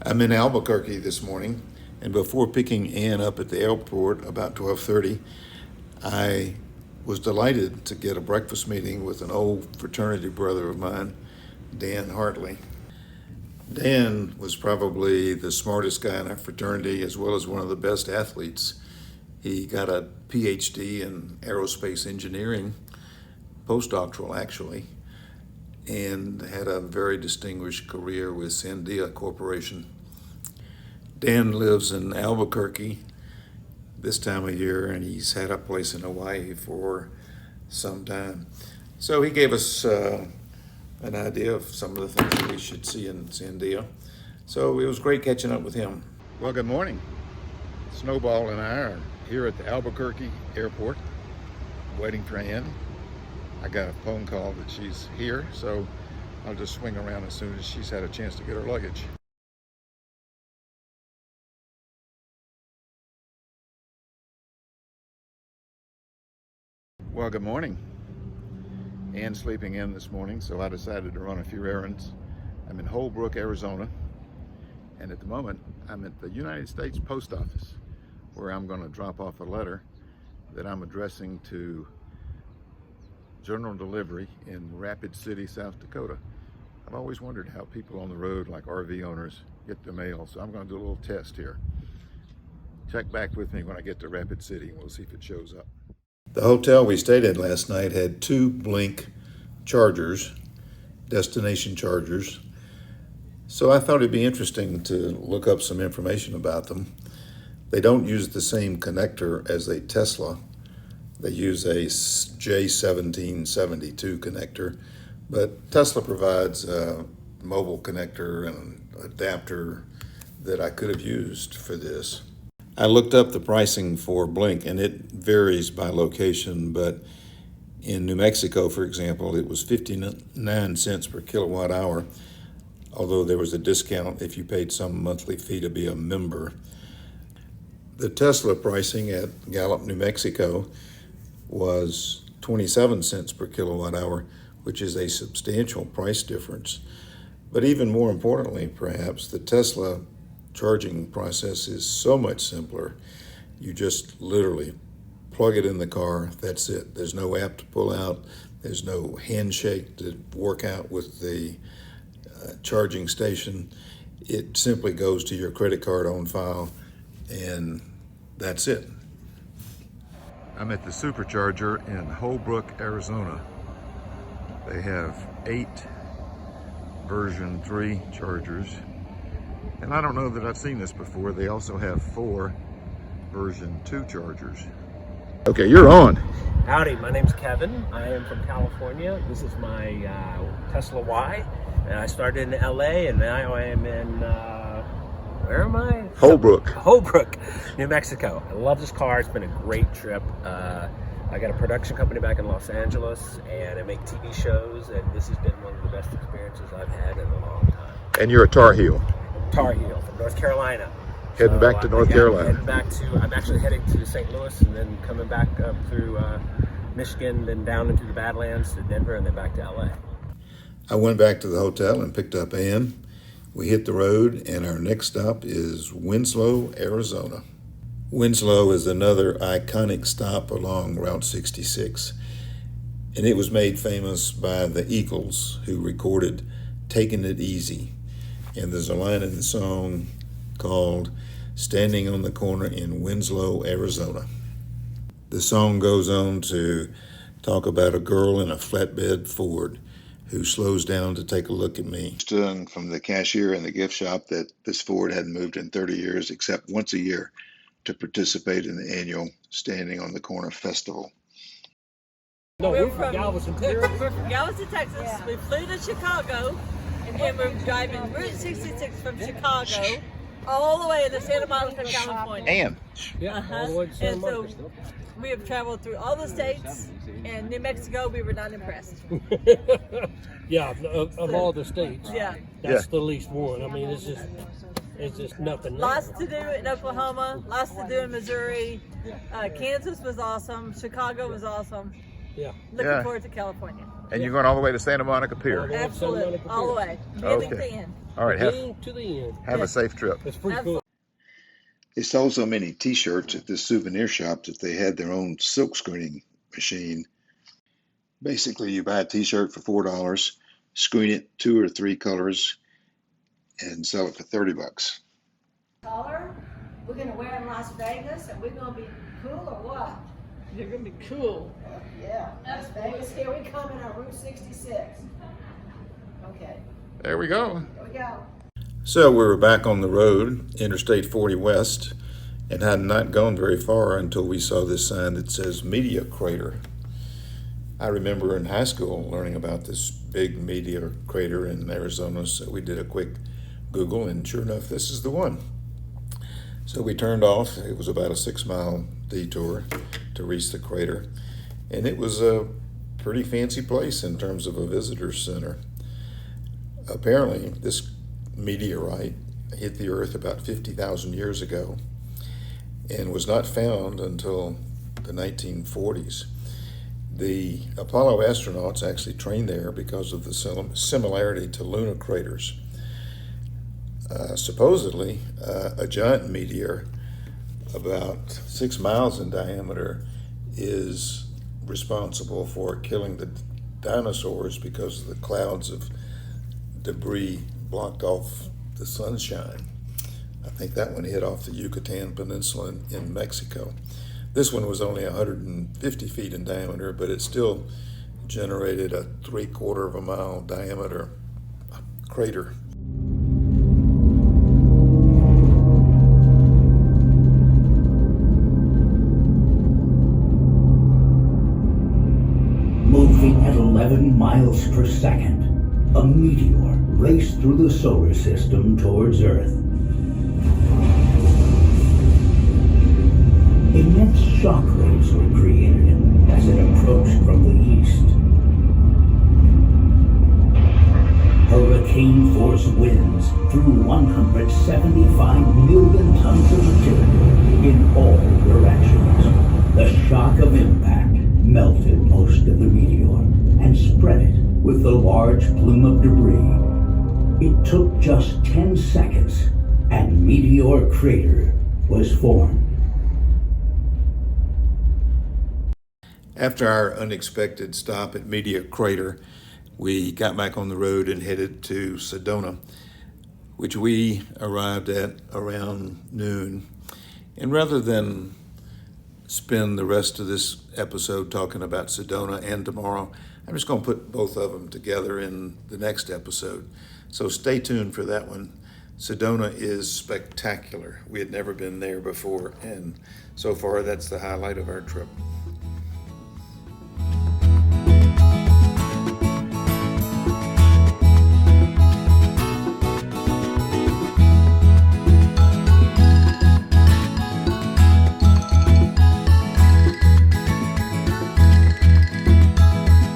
I'm in Albuquerque this morning, and before picking Ann up at the airport about 12:30, I was delighted to get a breakfast meeting with an old fraternity brother of mine, Dan Hartley. Dan was probably the smartest guy in our fraternity as well as one of the best athletes. He got a PhD in aerospace engineering, postdoctoral actually, and had a very distinguished career with Sandia Corporation. Dan lives in Albuquerque this time of year, and he's had a place in Hawaii for some time. So he gave us an idea of some of the things that we should see in Sandia. So it was great catching up with him. Well, good morning. Snowball and I are here at the Albuquerque airport waiting for Ann. I got a phone call that she's here, so I'll just swing around as soon as she's had a chance to get her luggage. Well, good morning. Ann's sleeping in this morning, so I decided to run a few errands. I'm in Holbrook, Arizona, and at the moment I'm at the United States Post Office, where I'm going to drop off a letter that I'm addressing to General Delivery in Rapid City, South Dakota. I've always wondered how people on the road, like RV owners, get the mail, so I'm going to do a little test here. Check back with me when I get to Rapid City, and we'll see if it shows up. The hotel we stayed at last night had two Blink chargers, destination chargers, so I thought it'd be interesting to look up some information about them. They don't use the same connector as a Tesla. They use a J1772 connector, but Tesla provides a mobile connector and adapter that I could have used for this. I looked up the pricing for Blink, and it varies by location, but in New Mexico, for example, it was 59 cents per kilowatt hour, although there was a discount if you paid some monthly fee to be a member. The Tesla pricing at Gallup, New Mexico was 27 cents per kilowatt hour, which is a substantial price difference. But even more importantly, perhaps, the Tesla charging process is so much simpler. You just literally plug it in the car, that's it. There's no app to pull out, there's no handshake to work out with the charging station. It simply goes to your credit card on file, and that's it. I'm at the Supercharger in Holbrook, Arizona. They have 8 version 3 chargers. And I don't know that I've seen this before. They also have 4 version 2 chargers. Okay, you're on. Howdy, my name's Kevin. I am from California. This is my Tesla Y. And I started in LA, and now I am in, where am I? Holbrook, New Mexico. I love this car. It's been a great trip. I got a production company back in Los Angeles, and I make TV shows, and this has been one of the best experiences I've had in a long time. And you're a Tar Heel. Tar Heel from North Carolina. Heading back to North Carolina. I'm actually heading to St. Louis, and then coming back up through Michigan, then down into the Badlands to Denver, and then back to LA. I went back to the hotel and picked up Ann. We hit the road, and our next stop is Winslow, Arizona. Winslow is another iconic stop along Route 66, and it was made famous by the Eagles, who recorded "Taking It Easy." And there's a line in the song called "Standing on the Corner in Winslow, Arizona." The song goes on to talk about a girl in a flatbed Ford who slows down to take a look at me. Stood from the cashier in the gift shop that this Ford hadn't moved in 30 years except once a year to participate in the annual Standing on the Corner Festival. No, we're from Galveston, Texas. We flew to Chicago, and we're driving Route 66 from Chicago all the way to Santa Monica, California. Ann. Yeah, all the way to Santa And Monica. so we have traveled through all the states, and New Mexico, we were not impressed. Yeah, of all the states, Yeah. that's the least one. I mean, it's just nothing. Lots to do in Oklahoma, lots to do in Missouri. Kansas was awesome. Chicago was awesome. Yeah. Looking Yeah. forward to California. And you're going all the way to Santa Monica Pier. All the way. Absolutely. All the way. Beginning Okay. to end. All right, have Beginning to the end. a safe trip. It's pretty Absolutely. cool. They sold so many T-shirts at this souvenir shop that they had their own silk screening machine. Basically, you buy a T-shirt for $4, screen it 2 or 3 colors, and sell it for $30. Color, we're gonna wear in Las Vegas, and we're gonna be cool or what? You're going to be cool. Yeah, Las Vegas, here we come in our Route 66. Okay, There we go. here we go. So we were back on the road, Interstate 40 West, and had not gone very far until we saw this sign that says Meteor Crater. I remember in high school learning about this big meteor crater in Arizona, so we did a quick Google, and sure enough, this is the one. So we turned off. It was about a 6-mile detour to reach the crater, and it was a pretty fancy place in terms of a visitor center. Apparently, this meteorite hit the Earth about 50,000 years ago and was not found until the 1940s. The Apollo astronauts actually trained there because of the similarity to lunar craters. Supposedly, a giant meteor about 6 miles in diameter is responsible for killing the dinosaurs because of the clouds of debris blocked off the sunshine. I think that one hit off the Yucatan Peninsula in Mexico. This one was only 150 feet in diameter, but it still generated a 3/4 of a mile diameter crater. Moving at 11 miles per second, a meteor raced through the solar system towards Earth. Immense shockwaves were created as it approached from the east. Hurricane-force winds threw 175 million tons of material in all directions. The shock of impact melted most of the meteor and spread it with the large plume of debris. It took just 10 seconds and Meteor Crater was formed. After our unexpected stop at Meteor Crater, we got back on the road and headed to Sedona, which we arrived at around noon. And rather than spend the rest of this episode talking about Sedona and tomorrow, I'm just going to put both of them together in the next episode. So stay tuned for that one. Sedona is spectacular. We had never been there before, and so far that's the highlight of our trip.